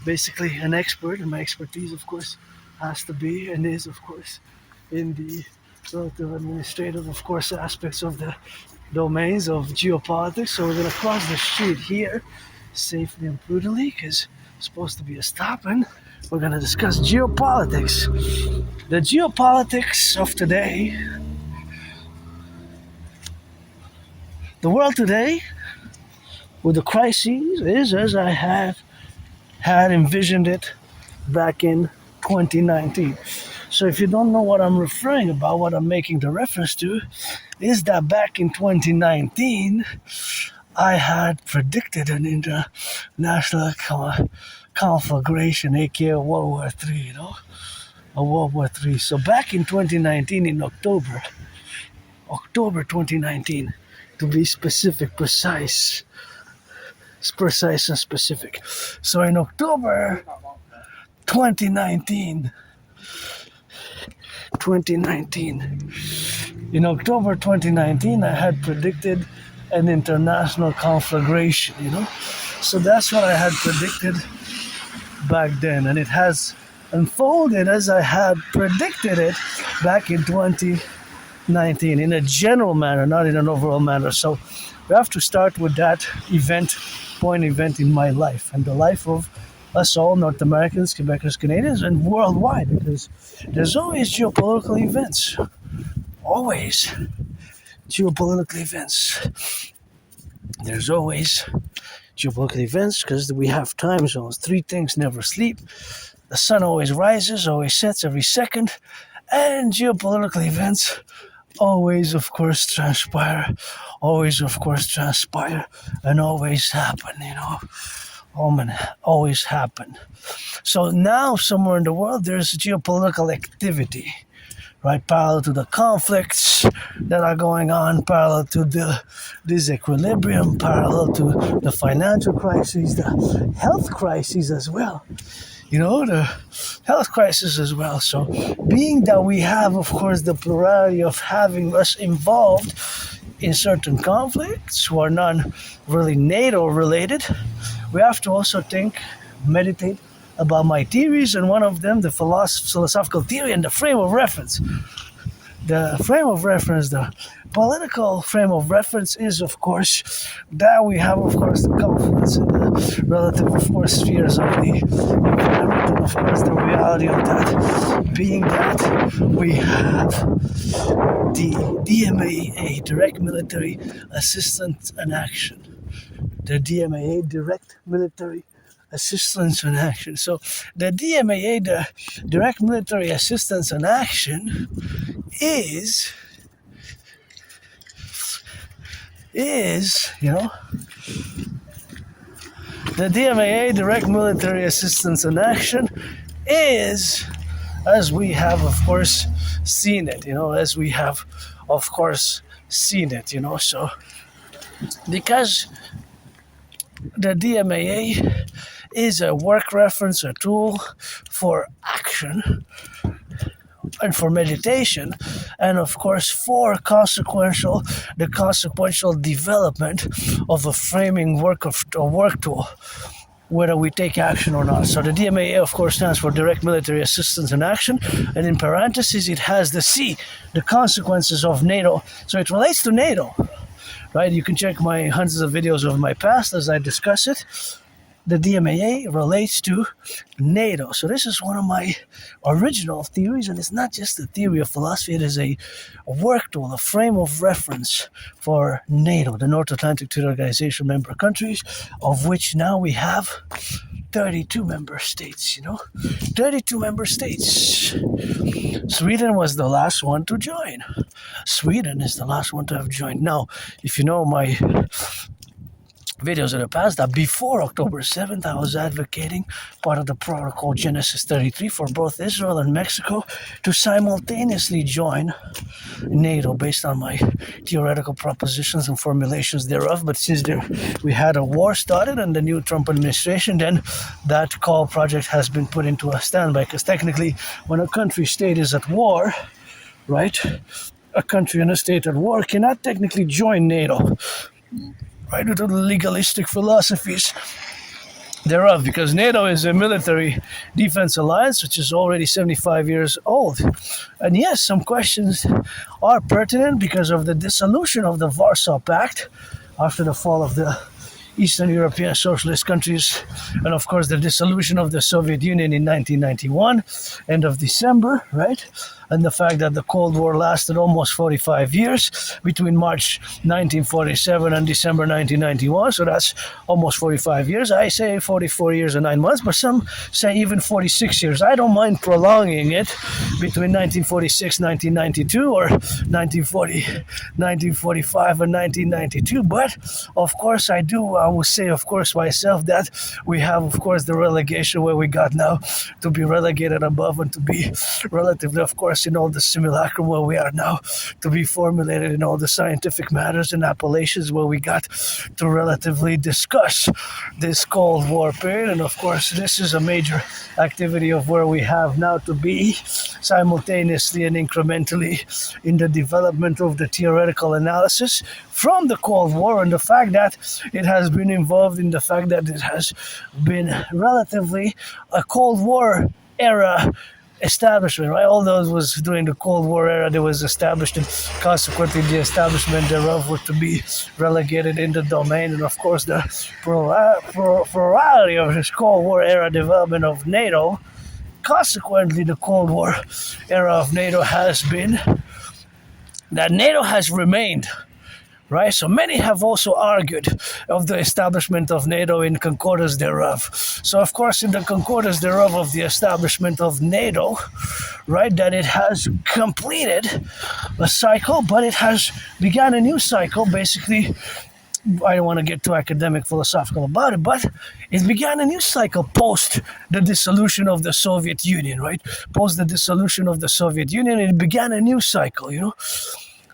basically an expert, and my expertise, of course, has to be and is, of course, in the relative administrative, of course, aspects of the domains of geopolitics. So we're gonna cross the street here safely and prudently because it's supposed to be a stop, and we're gonna discuss geopolitics. The geopolitics of today, the world today, with the crises, is as I have had envisioned it back in 2019. So if you don't know what I'm referring about, what I'm making the reference to, is that back in 2019, I had predicted an international conflagration, aka World War III, a World War III. So back in 2019, in October 2019, to be specific, precise and specific. So in October 2019, in October 2019, I had predicted an international conflagration, So that's what I had predicted back then, and it has unfolded as I had predicted it back in 2019 in a general manner, not in an overall manner. So we have to start with that point event in my life and the life of us all, North Americans, Quebecers, Canadians, and worldwide, because there's always geopolitical events. Always geopolitical events. There's always geopolitical events because we have time zones. Three things never sleep. The sun always rises, always sets every second, and geopolitical events always, of course, transpire, and always happen, always happen. So now, somewhere in the world, there's geopolitical activity, right? Parallel to the conflicts that are going on, parallel to the disequilibrium, parallel to the financial crises, the health crises as well. The health crisis as well. So, being that we have, of course, the plurality of having us involved in certain conflicts who are not really NATO related, we have to also meditate about my theories, and one of them, the philosophical theory and the frame of reference. The frame of reference, the political frame of reference is, of course, that we have, of course, the confluence in the relative, of course, spheres of the environment, and, of course, the reality of that being that we have the DMAA, Direct Military Assistance and Action. The DMAA, Direct Military Assistance and Action. So the DMAA, the Direct Military Assistance and Action, is the DMAA, Direct Military Assistance and Action, is, as we have, of course, seen it, so because the DMAA is a work reference, a tool for action and for meditation, and of course for the consequential development of a framing work tool, whether we take action or not. So the DMAA, of course, stands for Direct Military Assistance and Action, and in parentheses it has the C, the consequences of NATO. So it relates to NATO, right? You can check my hundreds of videos of my past as I discuss it. The DMAA relates to NATO. So this is one of my original theories, and it's not just a theory of philosophy, it is a work tool, a frame of reference for NATO, the North Atlantic Treaty Organization member countries, of which now we have 32 member states, 32 member states. Sweden was the last one to join. Sweden is the last one to have joined. Now, if you know my videos in the past, that before October 7th, I was advocating part of the protocol Genesis 33 for both Israel and Mexico to simultaneously join NATO based on my theoretical propositions and formulations thereof. But since we had a war started and the new Trump administration, then that call project has been put into a standby, because technically when a country state is at war, right, a country and a state at war cannot technically join NATO, right, with the legalistic philosophies thereof, because NATO is a military defense alliance which is already 75 years old. And yes, some questions are pertinent because of the dissolution of the Warsaw Pact after the fall of the Eastern European socialist countries, and of course the dissolution of the Soviet Union in 1991, end of December, right? And the fact that the Cold War lasted almost 45 years between March 1947 and December 1991, so that's almost 45 years. I say 44 years and 9 months, but some say even 46 years. I don't mind prolonging it between 1946 1992 or 1945 and 1992, but of course I will say of course myself that we have of course the relegation where we got now to be relegated above and to be relatively of course in all the simulacrum where we are now, to be formulated in all the scientific matters and appellations where we got to relatively discuss this Cold War period. And of course this is a major activity of where we have now to be simultaneously and incrementally in the development of the theoretical analysis from the Cold War, and the fact that it has been involved in the fact that it has been relatively a Cold War era establishment, right? All those was during the Cold War era that was established, and consequently the establishment thereof were to be relegated in the domain, and of course the plurality of this Cold War era development of NATO. Consequently, the Cold War era of NATO has been that NATO has remained, right? So many have also argued of the establishment of NATO in concordance thereof. So of course in the concordance thereof of the establishment of NATO, right, that it has completed a cycle, but it has begun a new cycle. Basically, I don't want to get too academic philosophical about it, but it began a new cycle post the dissolution of the Soviet Union, right? Post the dissolution of the Soviet Union, it began a new cycle,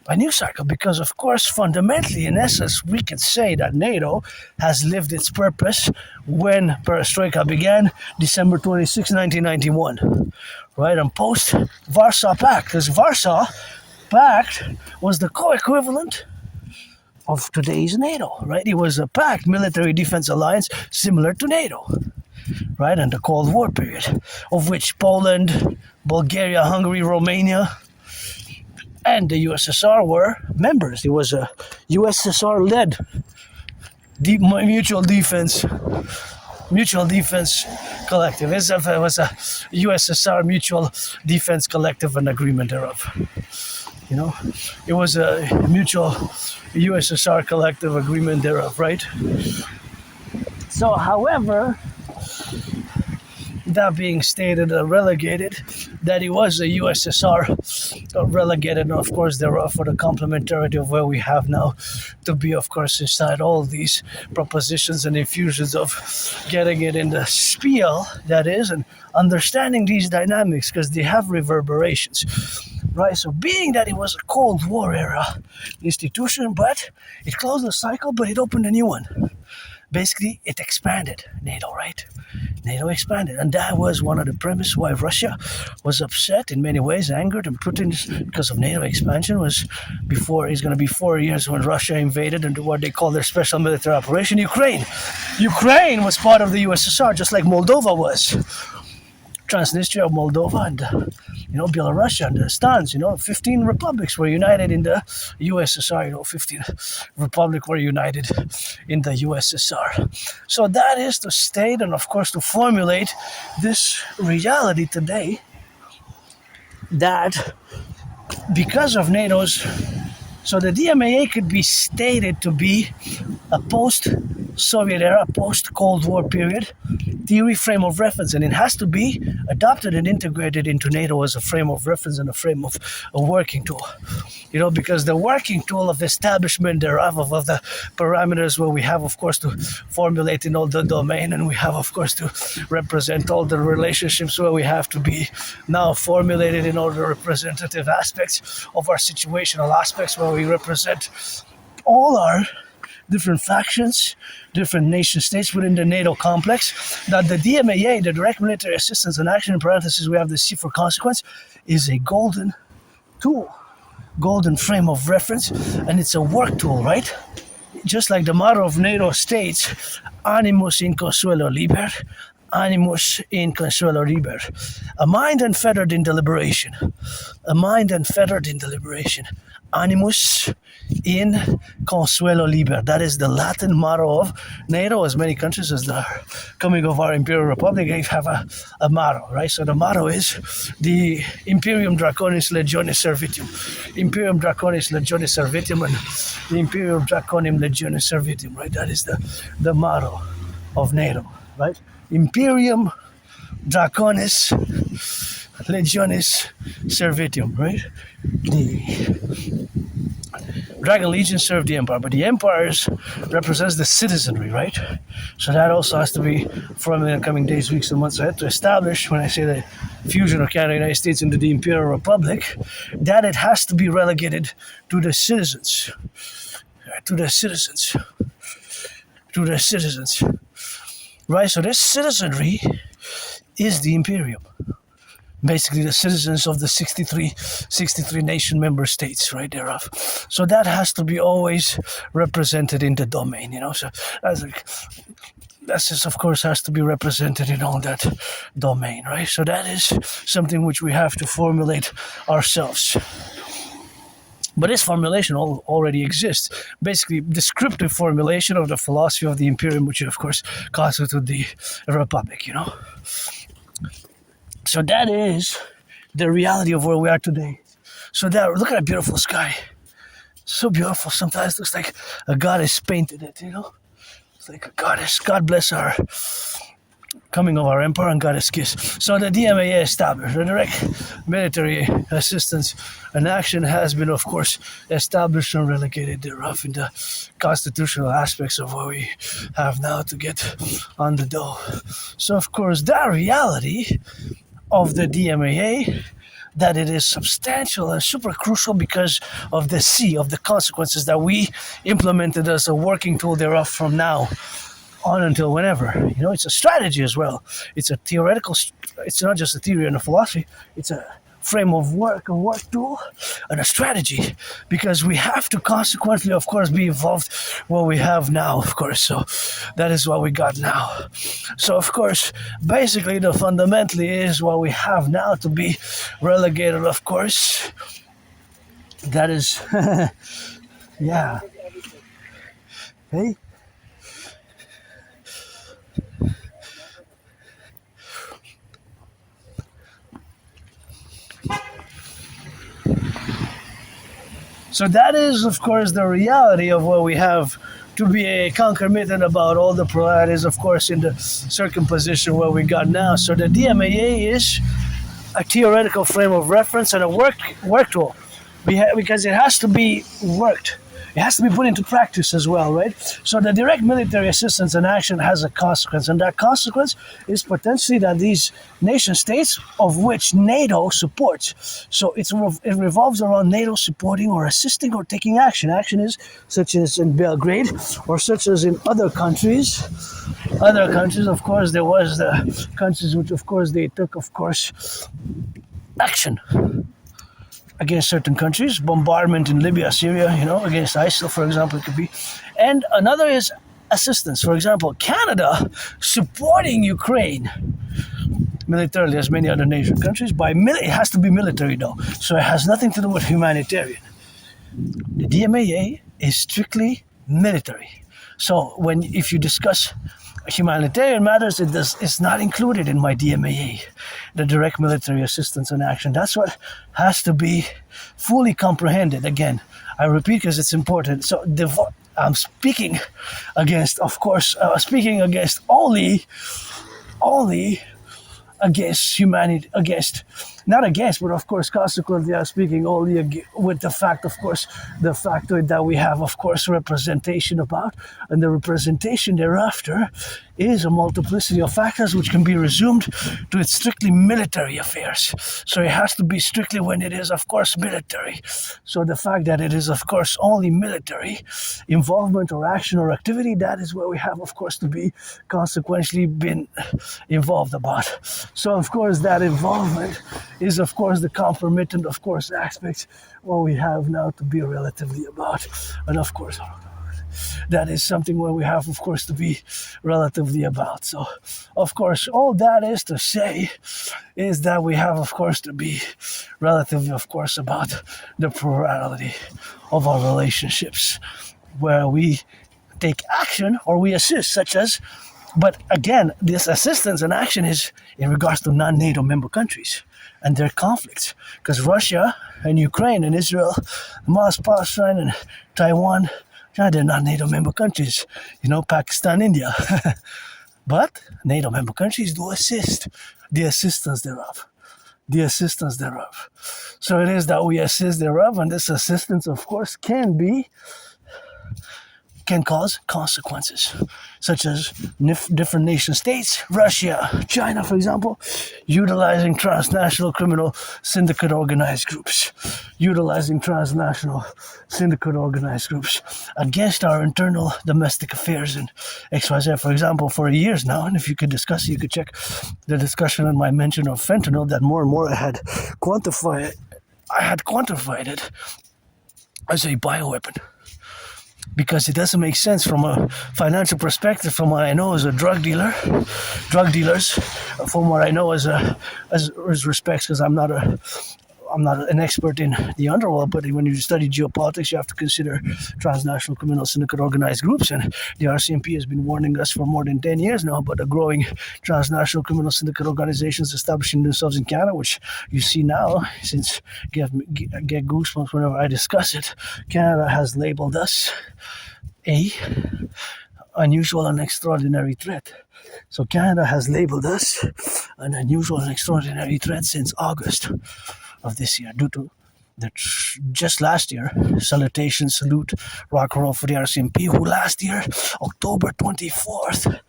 a new cycle, because of course fundamentally in essence we can say that NATO has lived its purpose when perestroika began December 26, 1991, right? And post Warsaw Pact, because Warsaw Pact was the co-equivalent of today's NATO, right? It was a pact, military defense alliance similar to NATO, right? And the Cold War period, of which Poland, Bulgaria, Hungary, Romania, and the USSR were members. It was a USSR-led mutual defense collective. It was a USSR mutual defense collective and agreement thereof. It was a mutual USSR collective agreement thereof, right? So, however, that being stated and relegated, that it was a USSR relegated, and of course thereof for the complementarity of where we have now to be, of course, inside all these propositions and infusions of getting it in the spiel, that is, and understanding these dynamics because they have reverberations, right? So being that it was a Cold War era institution, but it closed the cycle, but it opened a new one. Basically, it expanded NATO, right? NATO expanded, and that was one of the premises why Russia was upset in many ways, angered, and Putin, because of NATO expansion, was before, it's going to be 4 years when Russia invaded and what they call their special military operation, Ukraine. Ukraine was part of the USSR, just like Moldova was. Transnistria, Moldova, and Belarus and the Stans, 15 republics were united in the USSR, 15 republics were united in the USSR. So that is to state and of course to formulate this reality today that because of NATO's, so the DMAA could be stated to be a post-Soviet era, post-Cold War period theory frame of reference, and it has to be adopted and integrated into NATO as a frame of reference and a frame of a working tool. Because the working tool of establishment thereof of the parameters where we have, of course, to formulate in all the domain, and we have, of course, to represent all the relationships where we have to be now formulated in all the representative aspects of our situational aspects where we represent all our different factions, different nation states within the NATO complex, that the DMAA, the Direct Military Assistance and Action, in parentheses we have the C for consequence, is a golden tool, golden frame of reference, and it's a work tool, right? Just like the motto of NATO states, animus in consuelo liber, animus in consuelo liber. A mind unfettered in deliberation. A mind unfettered in deliberation. Animus in consuelo liber. That is the Latin motto of NATO, as many countries as the coming of our Imperial Republic have a motto, right? So the motto is the Imperium Draconis Legionis Servitium. Imperium Draconis Legionis Servitium and the Imperium Draconim Legionis Servitium, right? That is the motto of NATO, right? Imperium Draconis Legionis Servitium, right? The Dragon Legion serve the Empire, but the Empires represents the citizenry, right? So that also has to be from in the coming days, weeks, and months ahead to establish, when I say the fusion of Canada and the United States into the Imperial Republic, that it has to be relegated to the citizens. To the citizens. To the citizens. Right, so this citizenry is the Imperium. Basically the citizens of the 63 nation member states, right, thereof. So that has to be always represented in the domain, so that just, of course, has to be represented in all that domain, right? So that is something which we have to formulate ourselves. But this formulation already exists. Basically, descriptive formulation of the philosophy of the Imperium, which of course constitute the Republic, So that is the reality of where we are today. So that, look at that beautiful sky. So beautiful. Sometimes it looks like a goddess painted it, It's like a goddess. God bless our coming of our emperor and goddess kiss. So the DMAA established. The direct military assistance and action has been, of course, established and relegated thereof in the constitutional aspects of what we have now to get on the dough. So, of course, that reality of the DMAA, that it is substantial and super crucial because of the of the consequences that we implemented as a working tool thereof from now on until whenever. It's a strategy as well. It's a theoretical, it's not just a theory and a philosophy, it's a frame of work, a work tool, and a strategy, because we have to consequently, of course, be involved what we have now, of course. So that is what we got now. So, of course, basically, the fundamentally is what we have now to be relegated, of course. That is, yeah. Hey? So that is, of course, the reality of what we have to be concomitant about all the pluralities, of course, in the circumposition where we got now. So the DMAA is a theoretical frame of reference and a work tool, because it has to be worked. It has to be put into practice as well, right? So the direct military assistance and action has a consequence, and that consequence is potentially that these nation states of which NATO supports. So it revolves around NATO supporting or assisting or taking action. Action is such as in Belgrade or such as in other countries. Other countries, of course, there was the countries which, of course, they took, of course, action against certain countries, bombardment in Libya, Syria, against ISIL, for example, it could be. And another is assistance. For example, Canada supporting Ukraine militarily, as many other nation countries. It has to be military, though, so it has nothing to do with humanitarian. The DMAA is strictly military. So if you discuss humanitarian matters, it's not included in my DMAA, the direct military assistance and action. That's what has to be fully comprehended. Again, I repeat because it's important. So I'm speaking against, of course, only against humanity, not against, but of course, consequently, I'm speaking only with the fact, of course, the factoid that we have, of course, representation about, and the representation thereafter is a multiplicity of factors which can be resumed to its strictly military affairs. So it has to be strictly when it is, of course, military. So the fact that it is, of course, only military involvement or action or activity, that is where we have, of course, to be consequently been involved about. So, of course, that involvement is, of course, the compromittant, of course, aspect what we have now to be relatively about. And, of course, that is something where we have, of course, to be relatively about. So, of course, all that is to say is that we have, of course, to be relatively, of course, about the plurality of our relationships, where we take action or we assist, such as, but again, this assistance and action is in regards to non-NATO member countries and their conflicts, because Russia and Ukraine and Israel, Moscow, Palestine and Taiwan, they're not NATO member countries, Pakistan, India. But NATO member countries do assist, the assistance thereof. The assistance thereof. So it is that we assist thereof, and this assistance, of course, can cause consequences, such as different nation states, Russia, China, for example, utilizing transnational criminal syndicate organized groups, against our internal domestic affairs in XYZ, for example, for years now. And if you could discuss it, you could check the discussion on my mention of fentanyl, that more and more I had quantified it as a bioweapon. Because it doesn't make sense from a financial perspective, from what I know as a drug dealers, from what I know as respects, because I'm not an expert in the underworld, but when you study geopolitics, you have to consider transnational criminal syndicate organized groups, and the RCMP has been warning us for more than 10 years now about the growing transnational criminal syndicate organizations establishing themselves in Canada, which you see now, since get goosebumps whenever I discuss it. Canada has labeled us a unusual and extraordinary threat. So Canada has labeled us an unusual and extraordinary threat since August of this year, due to just last year, salute, rock and roll for the RCMP, who last year, October 24th,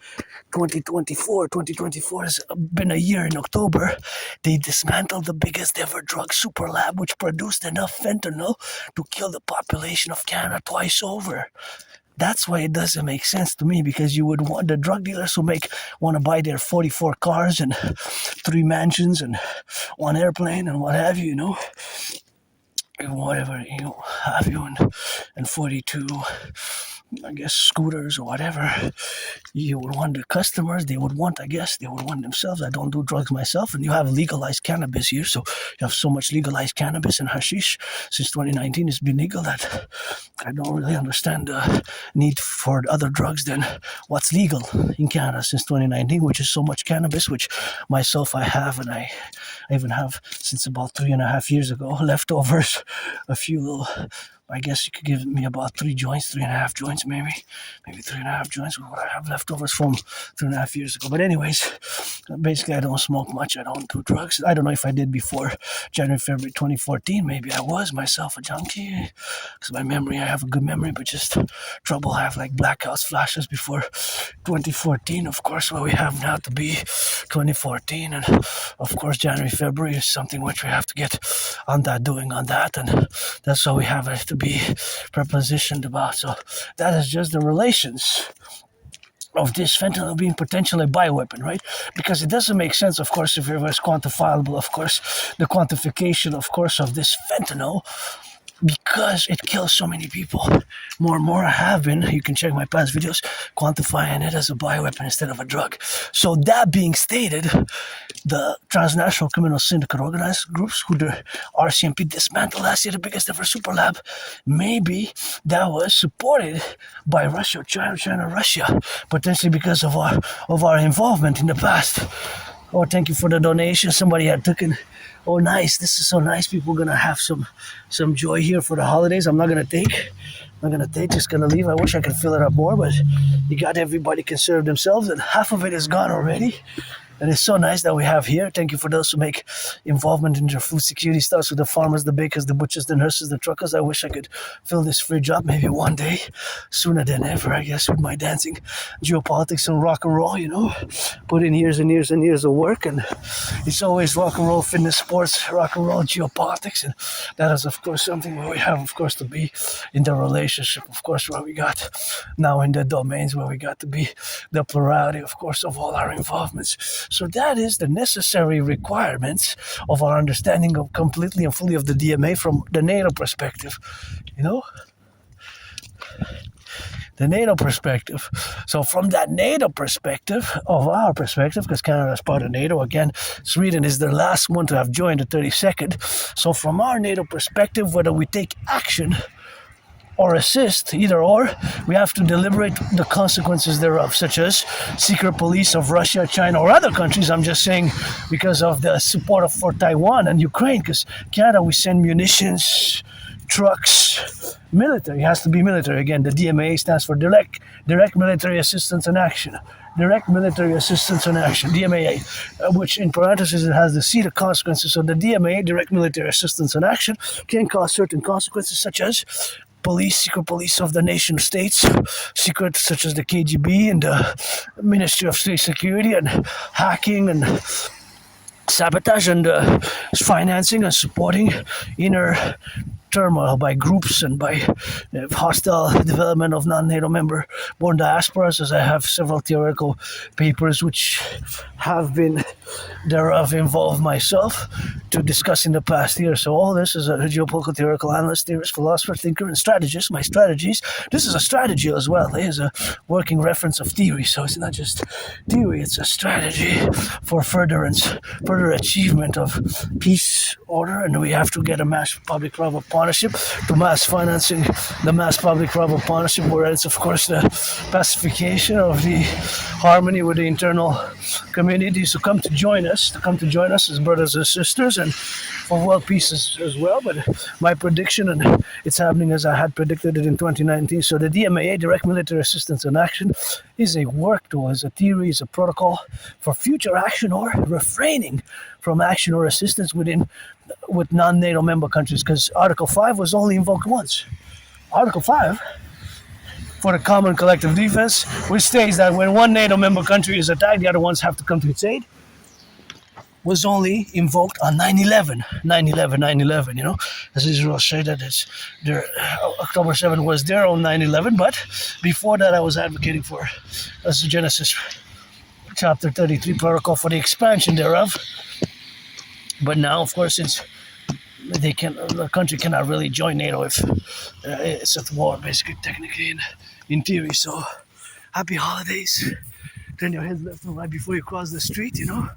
2024 has been a year in October, they dismantled the biggest ever drug super lab, which produced enough fentanyl to kill the population of Canada twice over. That's why it doesn't make sense to me, because you would want the drug dealers who want to buy their 44 cars and 3 mansions and 1 airplane and what have you, whatever have you, and 42, I guess, scooters or whatever. You would want the customers, they would want themselves. I don't do drugs myself, and you have legalized cannabis here, so you have so much legalized cannabis and hashish since 2019 it's been legal that I don't really understand the need for other drugs than what's legal in Canada since 2019, which is so much cannabis, which myself I have, and I even have since about 3.5 years ago, leftovers, a few little, I guess you could give me about 3.5 joints, maybe 3.5 joints, what I have leftovers from 3.5 years ago. But anyways, basically I don't smoke much, I don't do drugs. I don't know if I did before January, February 2014, maybe I was myself a junkie, because my memory, I have a good memory, but just trouble, I have like blackouts, flashes before 2014, of course, what we have now to be 2014, and of course January, February is something which we have to get on that, and that's what we have it to be prepositioned about. So that is just the relations of this fentanyl being potentially a bioweapon, right? Because it doesn't make sense, of course, if it was quantifiable, of course, the quantification, of course, of this fentanyl, because it kills so many people. More and more I have been, you can check my past videos, quantifying it as a bioweapon instead of a drug. So that being stated, the transnational criminal syndicate organized groups who the RCMP dismantled last year, the biggest ever super lab, maybe that was supported by Russia, China, Russia, potentially because of our involvement in the past. Oh, thank you for the donation. Somebody had taken. Oh, nice. This is so nice. People are going to have some joy here for the holidays. I'm not going to take. Just going to leave. I wish I could fill it up more, but you got everybody can serve themselves, and half of it is gone already. And it's so nice that we have here. Thank you for those who make involvement in your food security. Starts with the farmers, the bakers, the butchers, the nurses, the truckers. I wish I could fill this fridge up maybe one day, sooner than ever, I guess, with my dancing, geopolitics, and rock and roll, Put in years and years and years of work, and it's always rock and roll, fitness, sports, rock and roll, geopolitics, and that is, of course, something where we have, of course, to be in the relationship, of course, where we got now in the domains where we got to be the plurality, of course, of all our involvements. So that is the necessary requirements of our understanding of completely and fully of the DMA from the NATO perspective, the NATO perspective. So from that NATO perspective, of our perspective, because Canada is part of NATO, again, Sweden is the last one to have joined the 32nd. So from our NATO perspective, whether we take action or assist, either or, we have to deliberate the consequences thereof, such as secret police of Russia, China, or other countries. I'm just saying because of the support for Taiwan and Ukraine, because Canada, we send munitions, trucks, military. It has to be military. Again, the DMA stands for Direct Military Assistance and Action. Direct Military Assistance and Action, DMAA, which in parentheses it has the C, the consequences. So the DMA, Direct Military Assistance and Action, can cause certain consequences such as secret police of the nation states, secret such as the KGB and the Ministry of State Security, and hacking and sabotage and financing and supporting inner turmoil by groups and by hostile development of non-NATO member born diasporas, as I have several theoretical papers which have been thereof involved myself to discuss in the past year. So all this is a geopolitical theoretical analyst, theorist, philosopher, thinker, and strategist. My strategies. This is a strategy as well. It is a working reference of theory, so it's not just theory, it's a strategy for further achievement of peace, order, and we have to get a mass public-private partnership to mass financing the mass public-private partnership, where it's of course the pacification of the harmony with the internal community. So come to join us as brothers and sisters, and for world peace as well. But my prediction, and it's happening as I had predicted it in 2019. So the DMAA, Direct Military Assistance and Action, is a work tool, is a theory, is a protocol for future action or refraining from action or assistance with non-NATO member countries, because Article 5 was only invoked once. Article 5 for the common collective defense, which states that when one NATO member country is attacked, the other ones have to come to its aid, was only invoked on 9/11, you know, as Israel said that it's their October 7 was their own 9/11, but before that I was advocating for, as Genesis chapter 33 protocol, for the expansion thereof. But now, of course, the country cannot really join NATO if it's at war, basically, technically, in theory. So, happy holidays. Turn your head left and right before you cross the street, you know.